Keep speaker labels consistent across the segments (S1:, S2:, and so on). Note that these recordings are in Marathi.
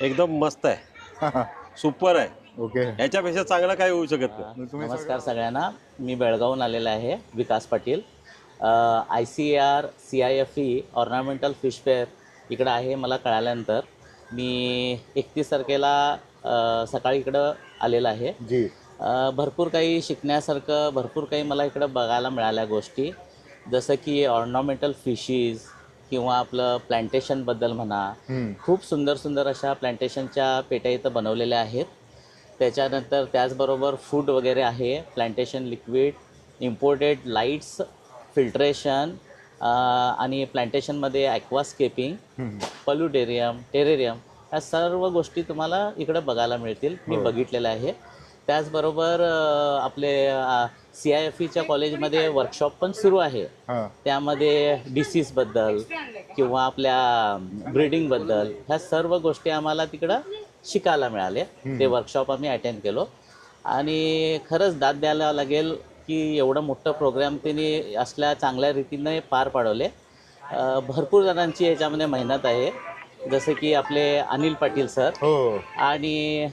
S1: एकदम मस्त आहे, सुपर आहे.
S2: ओके.
S1: याच्यापेक्षा चांगलं काय होऊ शकत नाही.
S3: नमस्कार सगळ्यांना. मी बेळगावहून आलेला आहे, Vikas Patil. ICAR CIFE ornamental fish fair इकडं आहे मला कळाल्यानंतर मी 31 तारखेला सकाळी इकडं आलेलं आहे.
S2: जी.
S3: भरपूर काही शिकण्यासारखं, भरपूर काही मला इकडं बघायला मिळाल्या गोष्टी, जसं की ऑर्नामेंटल फिशीज किंवा आपलं प्लांटेशनबद्दल म्हणा. खूप सुंदर सुंदर अशा प्लांटेशनच्या पेट्या इथं बनवलेल्या आहेत. त्याच्यानंतर त्याचबरोबर फूड वगैरे आहे, plantation liquid, imported lights, filtration आणि प्लांटेशनमध्ये ॲक्वास्केपिंग, पल्युटेरियम, टेरेरियम, ह्या सर्व गोष्टी तुम्हाला इकडं बघायला मिळतील. मी बघितलेलं आहे. त्याचबरोबर आपले CIFEच्या कॉलेजमध्ये वर्कशॉप पण सुरू आहे. त्यामध्ये डिसीजबद्दल किंवा आपल्या ब्रीडिंगबद्दल ह्या सर्व गोष्टी आम्हाला तिकडं शिकायला मिळाले. ते वर्कशॉप आम्ही अटेंड केलो आणि खरंच दाद द्यायला लागेल की एवढं मोठं प्रोग्राम त्यांनी असल्या चांगल्या रीतीने पार पाडवले. भरपूर जणांची ह्याच्यामध्ये मेहनत आहे, जसं की आपले अनिल पाटील सर आणि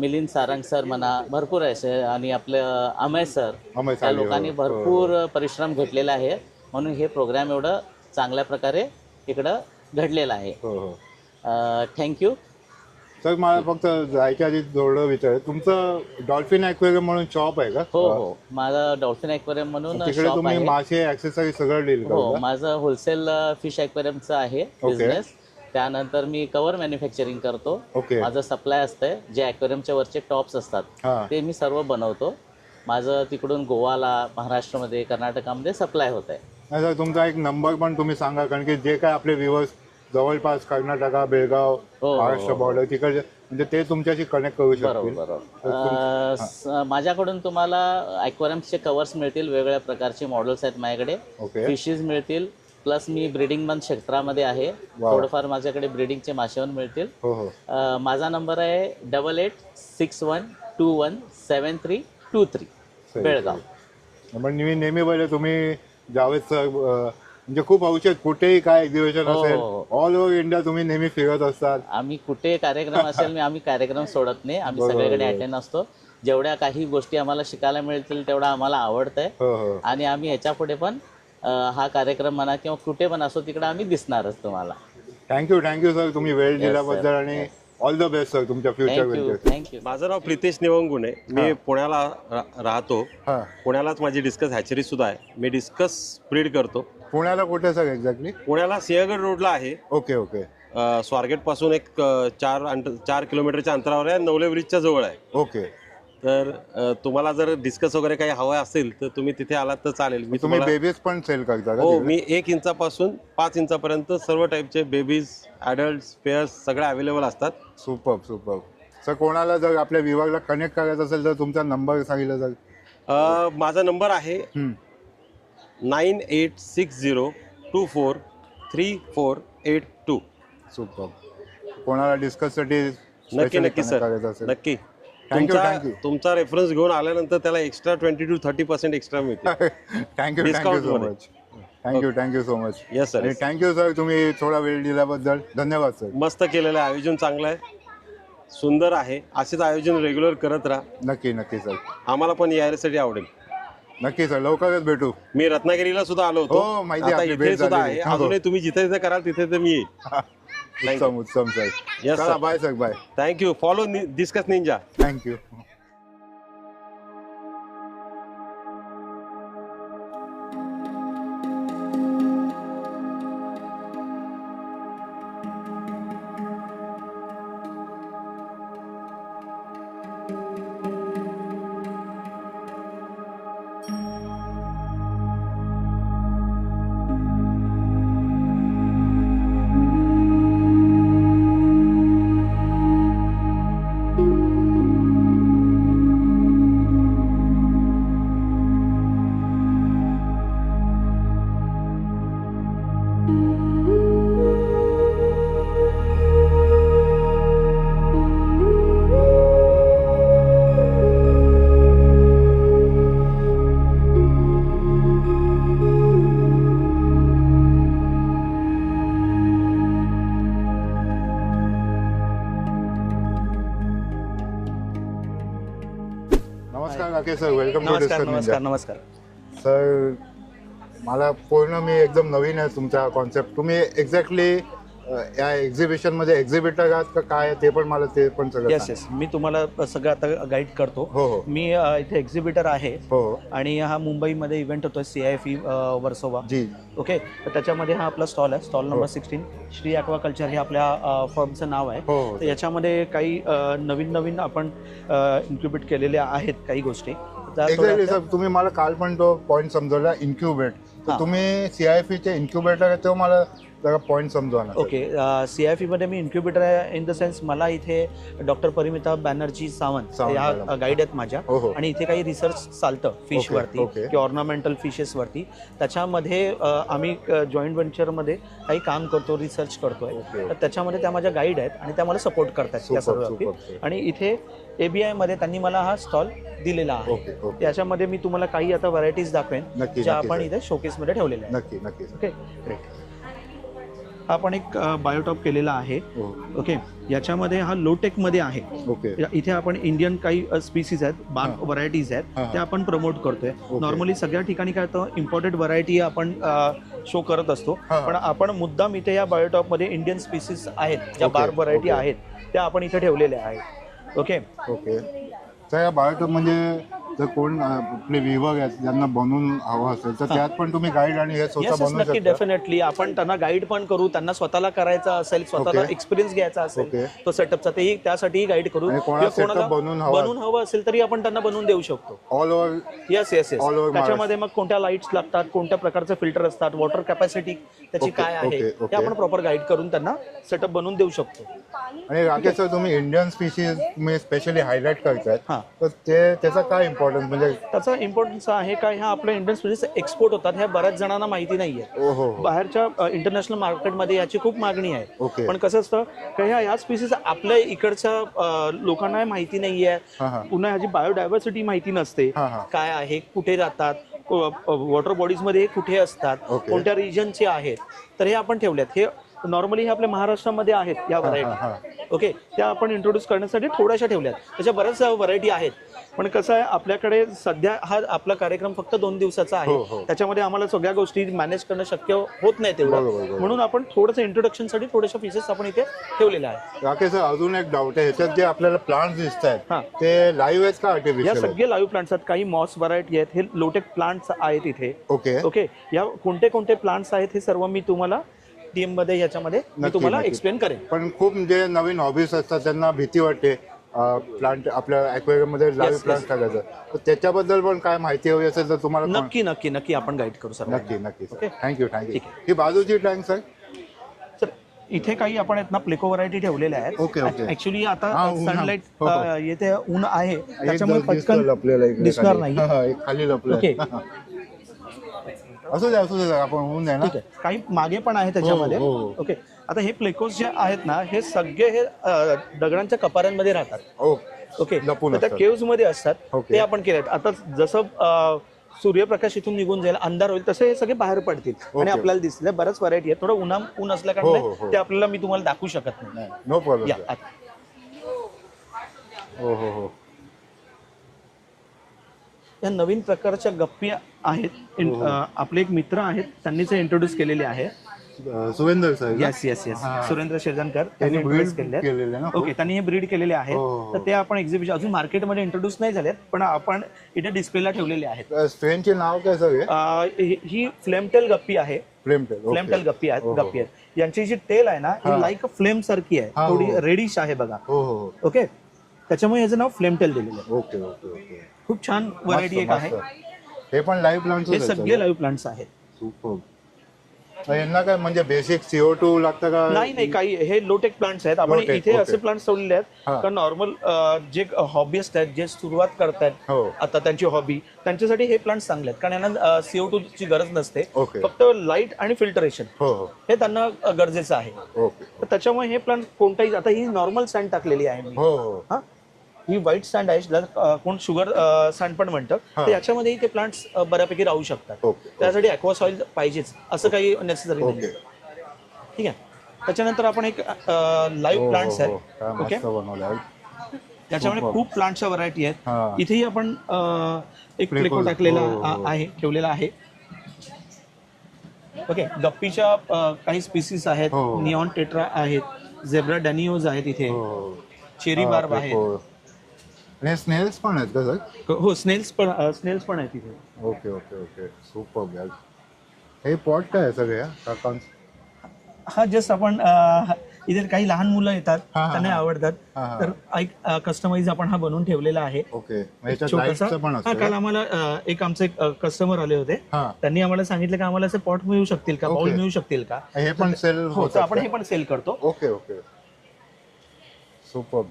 S3: मिलिंद सारंग सर म्हणा, भरपूर आहे, आणि आपलं अमय सर, त्या लोकांनी भरपूर परिश्रम घेतलेला आहे. म्हणून हे प्रोग्राम एवढं चांगल्या प्रकारे इकडं घडलेलं आहे. थँक्यू.
S2: सर मला फक्त जायच्या आधी थोडं विचार, तुमचं डॉल्फिन ॲक्वेरियम म्हणून शॉप आहे का?
S3: हो हो, माझं डॉल्फिन ॲक्वेरियम म्हणून
S2: तिकडे
S3: शॉप
S2: तुम्ही
S3: आहे.
S2: मासे ॲक्सेसरी सगळं डील
S3: हो,
S2: करता?
S3: माझं होलसेल फिश ॲक्वेरियमचं आहे बिझनेस. त्यानंतर मी कव्हर मॅन्युफॅक्चरिंग करतो. माझं सप्लाय असतंय, जे ॲक्वेरियमच्या वरचे टॉप्स असतात ते मी सर्व बनवतो. माझं तिकडून गोवाला, महाराष्ट्रामध्ये, कर्नाटकामध्ये सप्लाय होत आहे.
S2: सर तुमचा एक नंबर पण तुम्ही सांगा, कारण की जे काय आपले व्ह्युअर्स जवळपास कर्नाटका, बेळगाव, महाराष्ट्र बॉर्डर तिकडे, म्हणजे ते तुमच्याशी कनेक्ट करू शकतील.
S3: बरोबर. माझ्याकडून तुम्हाला ॲक्वेरियम्सचे कवर्स मिळतील, वेगवेगळ्या प्रकारचे मॉडेल्स आहेत माझ्याकडे. फिशेस मिळतील, प्लस मी ब्रीडिंग पण क्षेत्रामध्ये आहे. थोडंफार माझ्याकडे ब्रीडिंगचे मासे पण मिळतील. माझा नंबर आहे 8861217323 बेळगाव.
S2: मी नेहमी बोलले तुम्ही जावेद सर, म्हणजे खूप औषध कुठेही काय एक्झिबिशन असेल ऑल ओव्हर इंडिया तुम्ही नेहमी फिरत असतात.
S3: आम्ही कुठे कार्यक्रम असेल, आम्ही कार्यक्रम सोडत नाही, आम्ही सगळीकडे अटेंड असतो. जेवढ्या काही गोष्टी आम्हाला शिकायला मिळतील तेवढं आम्हाला आवडतंय आणि आम्ही ह्याच्या पुढे पण हा कार्यक्रम म्हणा किंवा कुठे पण असो तिकडे आम्ही दिसणारच तुम्हाला.
S2: थँक्यू सर, तुम्ही वेळ दिल्याबद्दल आणि ऑल द बेस्ट सर तुमच्या फ्युचर.
S3: थँक्यू.
S1: माझं नाव प्रितेश निवंगुणे, मी पुण्याला राहतो. पुण्यालाच माझी डिस्कस हॅचरी सुद्धा आहे. मी डिस्कस ब्रीड करतो.
S2: पुण्याला कुठे सर एक्झॅक्टली?
S1: पुण्याला सिंहगड रोडला आहे.
S2: ओके.
S1: स्वारगेट पासून एक 4 किलोमीटरच्या अंतरावर आहे, नवले ब्रिजच्या जवळ आहे.
S2: ओके.
S1: तर तुम्हाला जर डिस्कस वगैरे काही हवं असेल तर तुम्ही तिथे आलात तर चालेल. मी
S2: तुम्ही बेबीज पण सेल करता का?
S1: हो, मी 1 इंचापासून 5 इंचापर्यंत सर्व टाईपचे बेबीज, ॲडल्ट, पेअर्स सगळे अवेलेबल असतात.
S2: सुपर. सर कोणाला जर आपल्या विभागला कनेक्ट करायचं असेल तर तुमचा नंबर सांगितला सर.
S1: माझा नंबर आहे 9860243482.
S2: सुपर. कोणाला डिस्कससाठी
S1: नक्की सर, नक्की. तुमचा रेफरन्स घेऊन आल्यानंतर त्याला एक्स्ट्रा 20 to 30% एक्स्ट्रा मिळते.
S2: Thank you so much.
S1: Yes sir.
S2: Thank you sir, तुम्ही थोडा वेळ दिल्याबद्दल धन्यवाद सर.
S1: मस्त केलेलं आहे, आयोजन चांगलं आहे, सुंदर आहे. असेच आयोजन रेग्युलर करत राहा.
S2: नक्की सर,
S1: आम्हाला पण यायसाठी आवडेल.
S2: नक्की सर, लवकरच भेटू.
S1: मी रत्नागिरीला सुद्धा आलो होतो,
S2: माहिती
S1: आता इथे सुद्धा आहे. अजूनही तुम्ही जिथे कराल तिथे मी येईल.
S2: उत्तम सर. चला bye sir, bye.
S1: Thank you. Follow discuss ninja.
S2: Thank you. Rakesh sir, welcome to
S4: नमस्कार
S2: डिस्कस
S4: नमस्कार नमस्कार
S2: सर. मला पूर्ण मी एकदम नवीन आहे तुमचा कॉन्सेप्ट. तुम्ही एक्झॅक्टली या एक्झिबिशन मध्ये एक्झिबिटर आहात का काय ते पण मला ते पण सगळं
S4: येस
S2: सांगा.
S4: येस मी तुम्हाला सगळं आता गाईड करतो.
S2: हो, हो.
S4: मी इथे एक्झिबिटर आहे
S2: हो
S4: आणि हा मुंबईमध्ये इव्हेंट होतोय CIFE वर्सोवा.
S2: जी.
S4: ओके, तर त्याच्यामध्ये हा आपला स्टॉल आहे, स्टॉल नंबर 16. श्री ॲक्वाकल्चर हे आपल्या फर्मचं नाव आहे.
S2: हो, हो.
S4: तर याच्यामध्ये काही नवीन नवीन आपण इन्क्युबेट केलेल्या आहेत काही गोष्टी. त्या
S2: एक्झॅक्टली
S4: थोड्या-
S2: सर, तुम्ही मला काल पण तो पॉईंट समजवला इन्क्युबेट. तर
S4: हां.
S2: तुम्ही CIFE चे इन्क्युबेटर आहे तो मला जरा पॉईंट समजवा ना.
S4: ओके, CIFE मध्ये मी इन्क्युबेटर आहे इन द सेन्स मला इथे डॉक्टर परिमिता बॅनर्जी सावंत
S2: सावंत
S4: ह्या
S2: मॅडम.
S4: गाईड आहेत माझ्या.
S2: हो, हो.
S4: आणि इथे काही रिसर्च चालतं फिश
S2: ओके,
S4: वरती
S2: ओके.
S4: किंवा ऑर्नामेंटल फिशेस वरती. त्याच्यामध्ये आम्ही जॉईंट व्हेंचरमध्ये काही काम करतो, रिसर्च करतोय.
S2: ओके.
S4: तर त्याच्यामध्ये त्या माझ्या गाईड आहेत आणि त्या मला सपोर्ट करतात त्या
S2: सुपर,
S4: सर्व
S2: सुपर,
S4: बाबतीत.
S2: सुपर.
S4: आणि इथे ABI मध्ये त्यांनी मला हा स्टॉल दिलेला आहे.
S2: Okay, okay.
S4: त्याच्यामध्ये मी तुम्हाला काही आता व्हरायटीज दाखवेन
S2: नक्की,
S4: ज्या
S2: नक्की,
S4: आपण
S2: सर.
S4: इथे शोकेसमध्ये ठेवलेल्या आहेत.
S2: नक्की नक्की सर.
S4: Okay, great. हा आपण एक बायोटॉप केलेला आहे.
S2: हो.
S4: ओके, याच्यामध्ये हा लोटेकमध्ये आहे.
S2: ओके.
S4: इथे आपण इंडियन काही स्पीसीज आहेत, बाग
S2: हां.
S4: व्हरायटीज आहेत,
S2: हां.
S4: त्या आपण प्रमोट करतोय.
S2: ओके.
S4: नॉर्मली सगळ्या ठिकाणी काय होतं, इम्पॉर्टेड व्हरायटी आपण शो करत असतो.
S2: हां.
S4: पण आपण मुद्दाम इथे या बायोटॉपमध्ये इंडियन स्पीसीज आहेत, ज्या
S2: ओके,
S4: बाग व्हरायटी
S2: ओके.
S4: आहेत, त्या आपण इथे ठेवलेल्या आहेत. Okay,
S2: okay. तर या बायोटॉप म्हणजे जर कोण आपले विभाग आहेत ज्यांना बनवून हवं असेल तर त्यात पण तुम्ही गाईड आणि हे स्वतः
S4: येस
S2: बनवू
S4: नक्की,
S2: शकता.
S4: डेफिनेटली आपण त्यांना गाईड पण करू. त्यांना स्वतःला करायचा असेल, स्वतःला
S2: ओके.
S4: एक्सपिरियन्स घ्यायचा असेल
S2: ओके.
S4: तो सेटअपचा, तेही त्यासाठीही गाईड करू.
S2: आणि कोणाला
S4: किंवा
S2: setup बनवून हवा-
S4: बनवून हवं असेल तरी आपण त्यांना बनवून देऊ शकतो.
S2: All over.
S4: Yes yes yes.
S2: All over
S4: त्याच्यामध्ये मग कोणत्या लाईट्स लागतात, कोणत्या प्रकारचे फिल्टर असतात, वॉटर कॅपॅसिटी त्याची
S2: ओके,
S4: काय आहे,
S2: ओके,
S4: हे
S2: ओके.
S4: आपण प्रॉपर गाईड करून त्यांना सेटअप बनवून देऊ शकतो.
S2: आणि राकेश सर, तुम्ही इंडियन स्पीशीज तुम्ही स्पेशली हायलाइट करतायत.
S4: हां.
S2: तर त्याचा काय इम्पॉर्टन्स म्हणजे.
S4: त्याचा इम्पॉर्टन्स आहे काय, ह्या आपल्या इंडियन स्पीसीज एक्सपोर्ट होतात, ह्या बऱ्याच जणांना माहिती नाहीये.
S2: हो हो.
S4: बाहेरच्या इंटरनॅशनल मार्केटमध्ये याची खूप मागणी आहे.
S2: ओके.
S4: पण कसं असतं की ह्या स्पीसीज आपल्या इकडच्या लोकांना माहिती नाहीये.
S2: हां, हां.
S4: पुन्हा ह्याची बायोडायव्हर्सिटी माहिती नसते,
S2: हां, हां.
S4: काय आहे, कुठे जातात, वॉटर बॉडीज मध्ये कुठे असतात,
S2: ओके.
S4: कोणत्या रिजनचे आहेत. तर हे आपण ठेवलेत. हे नॉर्मली हे आपल्या महाराष्ट्रामध्ये आहेत या
S2: हां,
S4: व्हरायटी.
S2: हां.
S4: ओके, त्या आपण इंट्रोड्यूस करण्यासाठी थोड्याशा ठेवल्यात. त्याच्या बऱ्याच व्हरायटी आहेत. पण कसं आहे, आपल्याकडे सध्या हा आपला कार्यक्रम फक्त 2 दिवसाचा
S2: हो,
S4: आहे.
S2: हो.
S4: त्याच्यामध्ये आम्हाला सगळ्या गोष्टी मॅनेज करणं शक्य होत नाही
S2: बरोबर,
S4: तेवढं.
S2: बरोबर.
S4: म्हणून आपण थोडंसं इंट्रोडक्शनसाठी थोड्याशा फीचर्स आपण इथे ठेवलेल्या आहेत.
S2: राकेश सर, अजून एक डाऊट आहे. ह्याच्यात जे आपल्याला प्लांट्स दिसत आहेत
S4: हां.
S2: ते लाईव्ह आहेत का
S4: या
S2: आर्टिफिशियल?
S4: सगळे लाईव्ह प्लांट्स आहेत. काही मॉस व्हरायटी आहेत, हे लोटेक प्लांट्स आहेत इथे.
S2: ओके.
S4: ओके, या कोणते कोणते प्लांट्स आहेत हे सर्व मी तुम्हाला टीम मध्ये याच्यामध्ये मी
S2: नक्की,
S4: तुम्हाला
S2: नक्की.
S4: एक्सप्लेन करेन.
S2: पण खूप जे नवीन हॉबीज असतात त्यांना भीती वाटते प्लांट आपल्या ॲक्वेरियम मध्ये लाईव्ह
S4: Yes,
S2: प्लांट
S4: yes.
S2: करायचं. तर त्याच्याबद्दल पण काय माहिती हवी असेल तर तुम्हाला
S4: नक्की नक्की नक्की आपण गाईड करू सर.
S2: नक्की नक्की सर.
S4: ओके.
S2: Thank you thank you.
S4: ठीक आहे.
S2: ही बाजूची टँक सर.
S4: सर इथे काही आपण आहेत ना प्लेको व्हरायटी ठेवलेल्या आहेत.
S2: Okay, okay.
S4: ऍक्च्युली आता
S2: हां, ऊन, हां.
S4: सनलाईट
S2: हो, हो.
S4: येथे ऊन आहे, त्याच्यामुळे
S2: एक दिसतं
S4: पटकन
S2: लपलेलं इकडे
S4: दिसणार
S2: खाली.
S4: नाही.
S2: हां, हां, एक खाली लपलं.
S4: ओके.
S2: असू द्या सर, आपण होऊन द्या ना.
S4: ठीक आहे. काही मागे पण आहे त्याच्यामध्ये.
S2: हो, हो.
S4: ओके, आता हे प्लेकोज जे आहेत ना, हे सगळे हे दगडांच्या कपाऱ्यांमध्ये राहतात.
S2: ओ.
S4: ओके,
S2: लपून
S4: तर त्या
S2: असतात.
S4: केव्ज मध्ये असतात.
S2: ओके.
S4: ते आपण केलेत. आता जसं सूर्यप्रकाश इथून निघून जाईल, अंधार होईल, तसे हे सगळे बाहेर पडतील आणि
S2: ओके.
S4: आपल्याला दिसले. बऱ्याच व्हरायटी आहेत. थोडं ऊन असल्या
S2: हो, हो,
S4: कारणाने
S2: हो.
S4: ते आपल्याला मी तुम्हाला दाखवू शकत नाही.
S2: No problem.
S4: या
S2: हो हो हो.
S4: या नवीन प्रकारच्या गप्पी आहेत. आपले एक मित्र आहेत, त्यांनीच इंट्रोड्यूस केलेले आहे.
S2: सुरेंद्र सर का?
S4: येस येस येस,
S2: हां.
S4: सुरेंद्र शेजनकर
S2: त्यांनी
S4: introduce
S2: breed केलेले ना?
S4: ओके, त्यांनी हे ब्रीड केलेले आहेत.
S2: हो, हो.
S4: तर ते आपण एक्झिबिशन अजून मार्केटमध्ये इंट्रोड्यूस नाही झालेत, पण आपण इथे डिस्प्लेला ठेवलेले आहेत.
S2: स्ट्रेनचे नाव काय सर हे?
S4: ही फ्लेमटेल गप्पी आहे.
S2: फ्लेमटेल.
S4: फ्लेमटेल गप्पी
S2: हो,
S4: आहेत.
S2: हो.
S4: गप्पी आहेत. यांची जी टेल आहे ना,
S2: हां.
S4: ही लाईक फ्लेम सारखी आहे,
S2: हां,
S4: थोडी
S2: हो.
S4: रेडिश आहे बघा.
S2: हो हो हो.
S4: ओके, त्याच्यामुळे याचं नाव फ्लेमटेल दिलेलं आहे.
S2: Okay okay okay.
S4: खूप छान व्हरायटी एक आहे.
S2: हे पण लाईव्ह प्लांट्स
S4: हे सगळे लाईव्ह प्लांट्स आहेत.
S2: सुपर. यांना काय म्हणजे बेसिक CO2 लागतं का?
S4: नाही नाही, काही हे लोटेक प्लांट्स आहेत. आपण
S2: Low-tech,
S4: इथे
S2: okay.
S4: असे प्लांट्स ठेवलेले आहेत
S2: हां.
S4: का नॉर्मल जे हॉबीस्ट आहेत, जे सुरुवात करतायत
S2: हो.
S4: आता त्यांची हॉबी, त्यांच्यासाठी हे प्लांट्स चांगले आहेत. कारण यांना CO2 ची गरज नसते.
S2: Okay.
S4: फक्त लाईट आणि फिल्टरेशन
S2: हो हो.
S4: हे त्यांना गरजेचं आहे.
S2: ओके.
S4: तर त्याच्यामुळे हे प्लांट कोणताही, आता ही नॉर्मल सँड टाकलेली आहे मी.
S2: हो हो.
S4: हा, ही व्हाईट सँड आहे, ज्याला कोण शुगर सँड पण म्हणतं.
S2: हां.
S4: तर याच्यामध्येही ते प्लांट्स बऱ्यापैकी राहू शकतात.
S2: ओके.
S4: त्यासाठी ॲक्वा सॉइल पाहिजेच असं काही नेसेसरी नाही.
S2: ओके.
S4: ठीक आहे. त्याच्यानंतर आपण एक लाईव्ह
S2: हो,
S4: प्लांट्स
S2: हो, हो.
S4: आहेत.
S2: काय
S4: ओके,
S2: मस्त बनवलं आहे.
S4: याच्यामध्ये खूप प्लांटच्या व्हरायटी आहेत.
S2: हा.
S4: इथेही आपण एक प्लेको टाकलेला आहे, ठेवलेला आहे. ओके, गप्पीच्या काही स्पीसीस आहेत, निऑन टेट्रा आहेत, झेब्रा डॅनिओज आहेत इथे, चेरी बार्ब आहेत.
S2: आणि स्नेल्स पण आहेत का सर?
S4: हो, स्नेल्स पण आहेत इथे.
S2: ओके ओके ओके, सुपर यार. हे पॉट काय आहे सगळे
S4: हा जस्ट आपण इथे काही लहान मुलं येतात, त्यांना आवडतात, तर एक कस्टमाइज आपण हा बनवून ठेवलेला आहे.
S2: ओके,
S4: छोटासा. हा, काल आम्हाला एक आमचे कस्टमर आले होते, त्यांनी आम्हाला सांगितलं की आम्हाला असे पॉट मिळू शकतील का, बाउल मिळू शकतील का.
S2: हे पण सेल
S4: हो, तर आपण हे पण सेल करतो.
S2: Okay okay, super.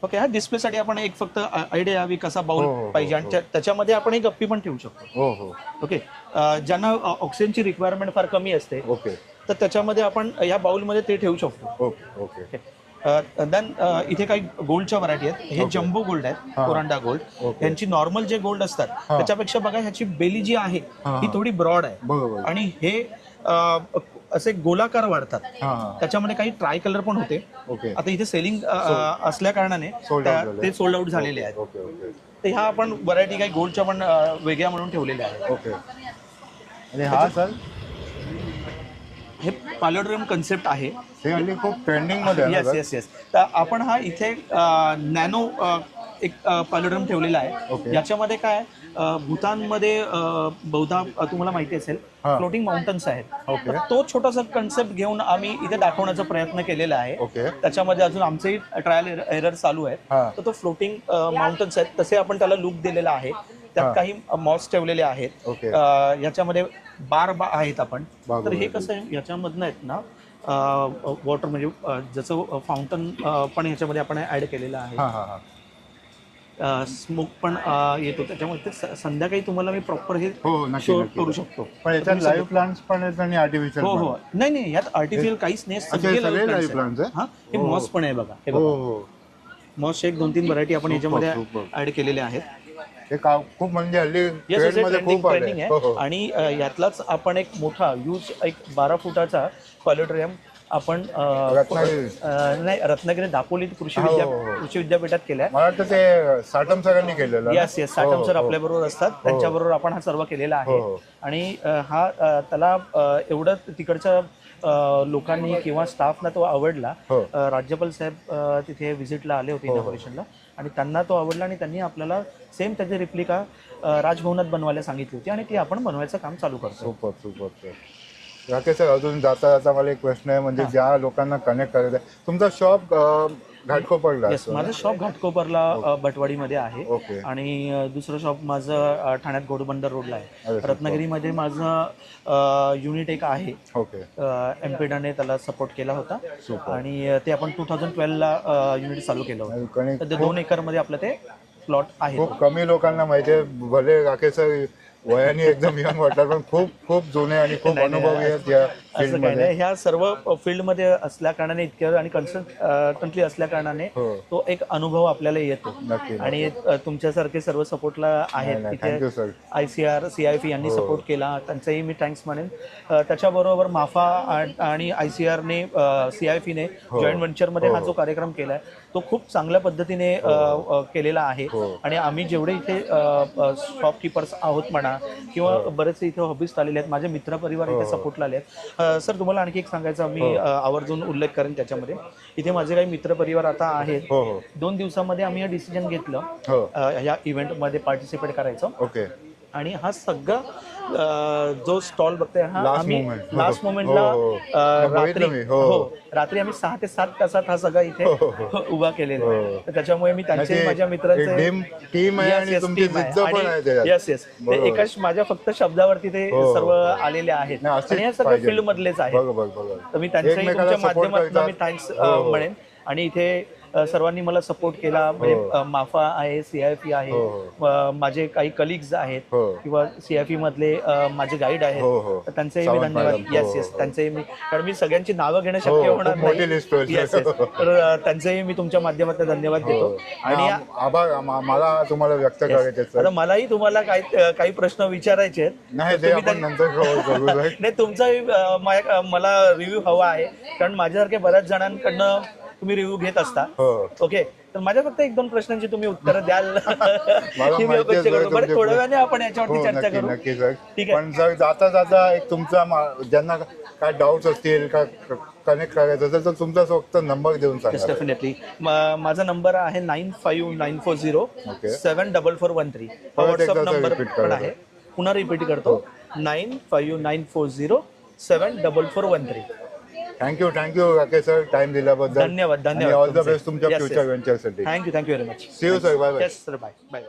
S4: ओके, हा डिस्प्लेसाठी आपण एक फक्त आयडिया यावी कसा बाउल पाहिजे, आणि त्याच्यामध्ये आपण एक गप्पी पण ठेवू शकतो.
S2: हो हो.
S4: ओके, ज्यांना ऑक्सिजनची रिक्वायरमेंट फार कमी असते,
S2: ओके,
S4: तर त्याच्यामध्ये आपण या बाउलमध्ये ते ठेवू शकतो.
S2: Okay okay.
S4: देन इथे काही गोल्डच्या व्हरायटी आहेत. हे जम्बो गोल्ड आहेत, कोरांडा गोल्ड. यांची नॉर्मल जे गोल्ड असतात त्याच्यापेक्षा बघा ह्याची बेली जी आहे ही थोडी ब्रॉड आहे,
S2: बरोबर.
S4: आणि हे असे गोलाकार वाढतात. त्याच्यामध्ये काही ट्राय कलर पण होते.
S2: ओके,
S4: आता इथे सेलिंग असल्या कारणाने ते सोल्ड आउट झालेले आहेत.
S2: Okay okay.
S4: तर ह्या आपण व्हरायटी काही गोल्डच्या पण वेगळ्या म्हणून ठेवलेल्या आहेत.
S2: ओके. आणि हा सर,
S4: हे पॅलोड्रियम कन्सेप्ट आहे.
S2: हे हल्ली खूप ट्रेंडिंग मध्ये आहे.
S4: Yes yes yes. तर आपण हा इथे नॅनो एक पॅलोड्रियम ठेवलेला आहे. याच्यामध्ये काय, भूतानमध्ये बहुधा तुम्हाला माहिती असेल फ्लोटिंग माउंटन्स आहेत. तर तो छोटासा कन्सेप्ट घेऊन आम्ही इथे दाखवण्याचा प्रयत्न केलेला आहे. त्याच्यामध्ये अजून आमचेही ट्रायल एरर चालू आहेत. तर तो फ्लोटिंग माउंटन्स आहेत, तसे आपण त्याला लुक दिलेला आहे. त्यात काही मॉस ठेवलेले आहेत. याच्यामध्ये बार आहेत आपण. तर हे कसं आहे, याच्यामधनं आहेत ना वॉटर, म्हणजे ज्याचं फाउंटन पण याच्यामध्ये आपण ऍड केलेलं आहे. स्मोक पण येतो त्याच्यामध्ये. ते संध्याकाळी तुम्हाला मी प्रॉपर हे शो करू शकतो.
S2: पण याच्यात लाईव्ह प्लांट्स पण आहेत आणि आर्टिफिशियल.
S4: हो हो, नाही नाही, यात आर्टिफिशियल काहीच नाही, सगळे लाईव्ह प्लांट्स आहेत. हे मॉस पण आहे बघा, हे बघा मॉस एक 2-3 व्हरायटी आपण याच्यामध्ये ऍड केलेल्या आहेत.
S2: हे खूप म्हणजे हल्ली खूप
S4: ट्रेंडिंग आहे. आणि यातलाच आपण एक मोठा यूज एक 12 फुटाचा पॅलोड्रियम आपण नाही, रत्नागिरी दापोली कृषी विद्यापीठात केलाय.
S2: मला वाटतं ते साटम सरांनी केलेलं.
S4: येस येस, साटम सर आपल्या बरोबर असतात, त्यांच्याबरोबर आपण हा सर्व केलेला आहे. आणि हा त्याला एवढं तिकडच्या लोकांनी किंवा स्टाफना तो आवडला. राज्यपाल साहेब तिथे व्हिजिटला आले होते इनॉग्रेशनला, आणि त्यांना तो आवडला, आणि त्यांनी आपल्याला सेम त्याची रिप्लिका राजभवनात बनवायला सांगितली होती, आणि ती आपण बनवायचं काम चालू करतो.
S2: Super super. राकेश सर, अजून जाता जाता मला एक प्रश्न आहे, म्हणजे ज्या लोकांना कनेक्ट करायचं आहे, तुमचा शॉप घाटकोपरला?
S4: येस, माझं शॉप घाटकोपरला बटवाडीमध्ये आहे. आणि दुसरं शॉप माझं ठाण्यात घोडबंदर रोडला आहे. रत्नागिरीमध्ये माझं युनिट एक आहे. एमपीडाने त्याला सपोर्ट केला होता, आणि ते आपण 2012ला युनिट चालू केलं होतं. तर 2 एकरमध्ये आपलं ते प्लॉट आहे.
S2: खूप कमी लोकांना माहिती आहे. भले राकेश सर वयाने एकदम यंग वाटतात, पण खूप खूप जुने आणि खूप अनुभवी आहेत या फील्डमध्ये.
S4: ह्या सर्व फील्डमध्ये असल्या कारणाने, इतक्या आणि कन्सल्टंटली असल्या कारणाने तो एक अनुभव आपल्याला येतो. आणि तुमच्यासारखे सर्व सपोर्टला आहेत. तिथे ICR CIF यांनी सपोर्ट केला, त्यांचाही मी थँक्स म्हणेन. त्याच्याबरोबर माफा आणि ICR ने CIF ने जॉईंट व्हेंचरमध्ये हा जो कार्यक्रम केलाय तो खूप चांगल्या पद्धतीने केलेला आहे. आणि आम्ही जेवढे इथे शॉपकीपर्स आहोत म्हणा, किंवा बरेचसे इथे हॉबीस्ट आलेले आहेत, माझे मित्र परिवार इथे सपोर्टला आले आहेत. सर, तुम्हाला आणखी एक सांगायचं, मी आवर्जून उल्लेख करेन त्याच्यामध्ये. इथे माझे काही मित्र परिवार आता आहेत. 2 दिवसामध्ये आम्ही हे डिसिजन घेतलं या इव्हेंटमध्ये पार्टिसिपेट करायचं. आणि हा सगळा जो स्टॉल बघतोय हा आम्ही लास्ट मोमेंटला रात्री आम्ही 6 ते 7 तासात हा सगळा इथे उभा केलेला आहे. तर त्याच्यामुळे मी त्यांचे, माझ्या मित्रांचे येस येस, ते एकाच माझ्या फक्त शब्दावरती ते सर्व आलेले आहेत, आणि या सगळ्या फील्ड मधलेच आहेत. तर मी त्यांच्याही तुमच्या माध्यमातून मी थँक्स म्हणेन. आणि इथे सर्वांनी मला सपोर्ट केला. म्हणजे माफा आहे, CIF आहे, माझे काही कलिग्स आहेत, किंवा CIF मधले माझे गाईड आहेत, तर त्यांचेही मी धन्यवाद. येस येस, त्यांचेही मी, कारण मी सगळ्यांची नावं घेणं शक्य होणार नाही. येस येस, तर त्यांचेही मी तुमच्या माध्यमातून धन्यवाद देतो. आणि
S2: आभार मला तुम्हाला व्यक्त करायचे.
S4: आता मलाही तुम्हाला काही प्रश्न विचारायचे आहेत. नाही, तुमचाही मला रिव्ह्यू हवा आहे, कारण माझ्यासारख्या बऱ्याच जणांकडनं तुम्ही रिव्ह्यू घेत असता.
S2: हो.
S4: ओके, तर माझ्या फक्त 1-2 प्रश्नांची तुम्ही उत्तरं द्याल ही मी
S2: माहिती आहे
S4: अपेक्षा
S2: सर
S4: करतो. बरं,
S2: तुमचे
S4: थोड्या वेळाने आपण याच्यावरती
S2: हो,
S4: चर्चा
S2: नक्की
S4: करू.
S2: नक्की सर.
S4: ठीक आहे.
S2: पण सर जाता जाता एक तुमचा ज्यांना काय डाऊट्स असतील का कनेक्ट करायचं असेल तर तुमचा फक्त नंबर देऊन
S4: येस,
S2: सांगा.
S4: डेफिनेटली. माझा नंबर आहे 9594074413.
S2: परत
S4: व्हॉट्सअप
S2: एकदा सर
S4: नंबर
S2: repeat
S4: पण
S2: करा.
S4: आहे. पुन्हा रिपीट करतो, 9594074413.
S2: थँक्यू राकेश सर टाइम दिल्याबद्दल.
S4: धन्यवाद
S2: ऑल द बेस्ट तुमच्या
S4: Yes,
S2: फ्युचर
S4: yes.
S2: व्हेंचरसाठी.
S4: Thank you very much.
S2: See you sir, bye bye.
S4: Yes sir, bye bye.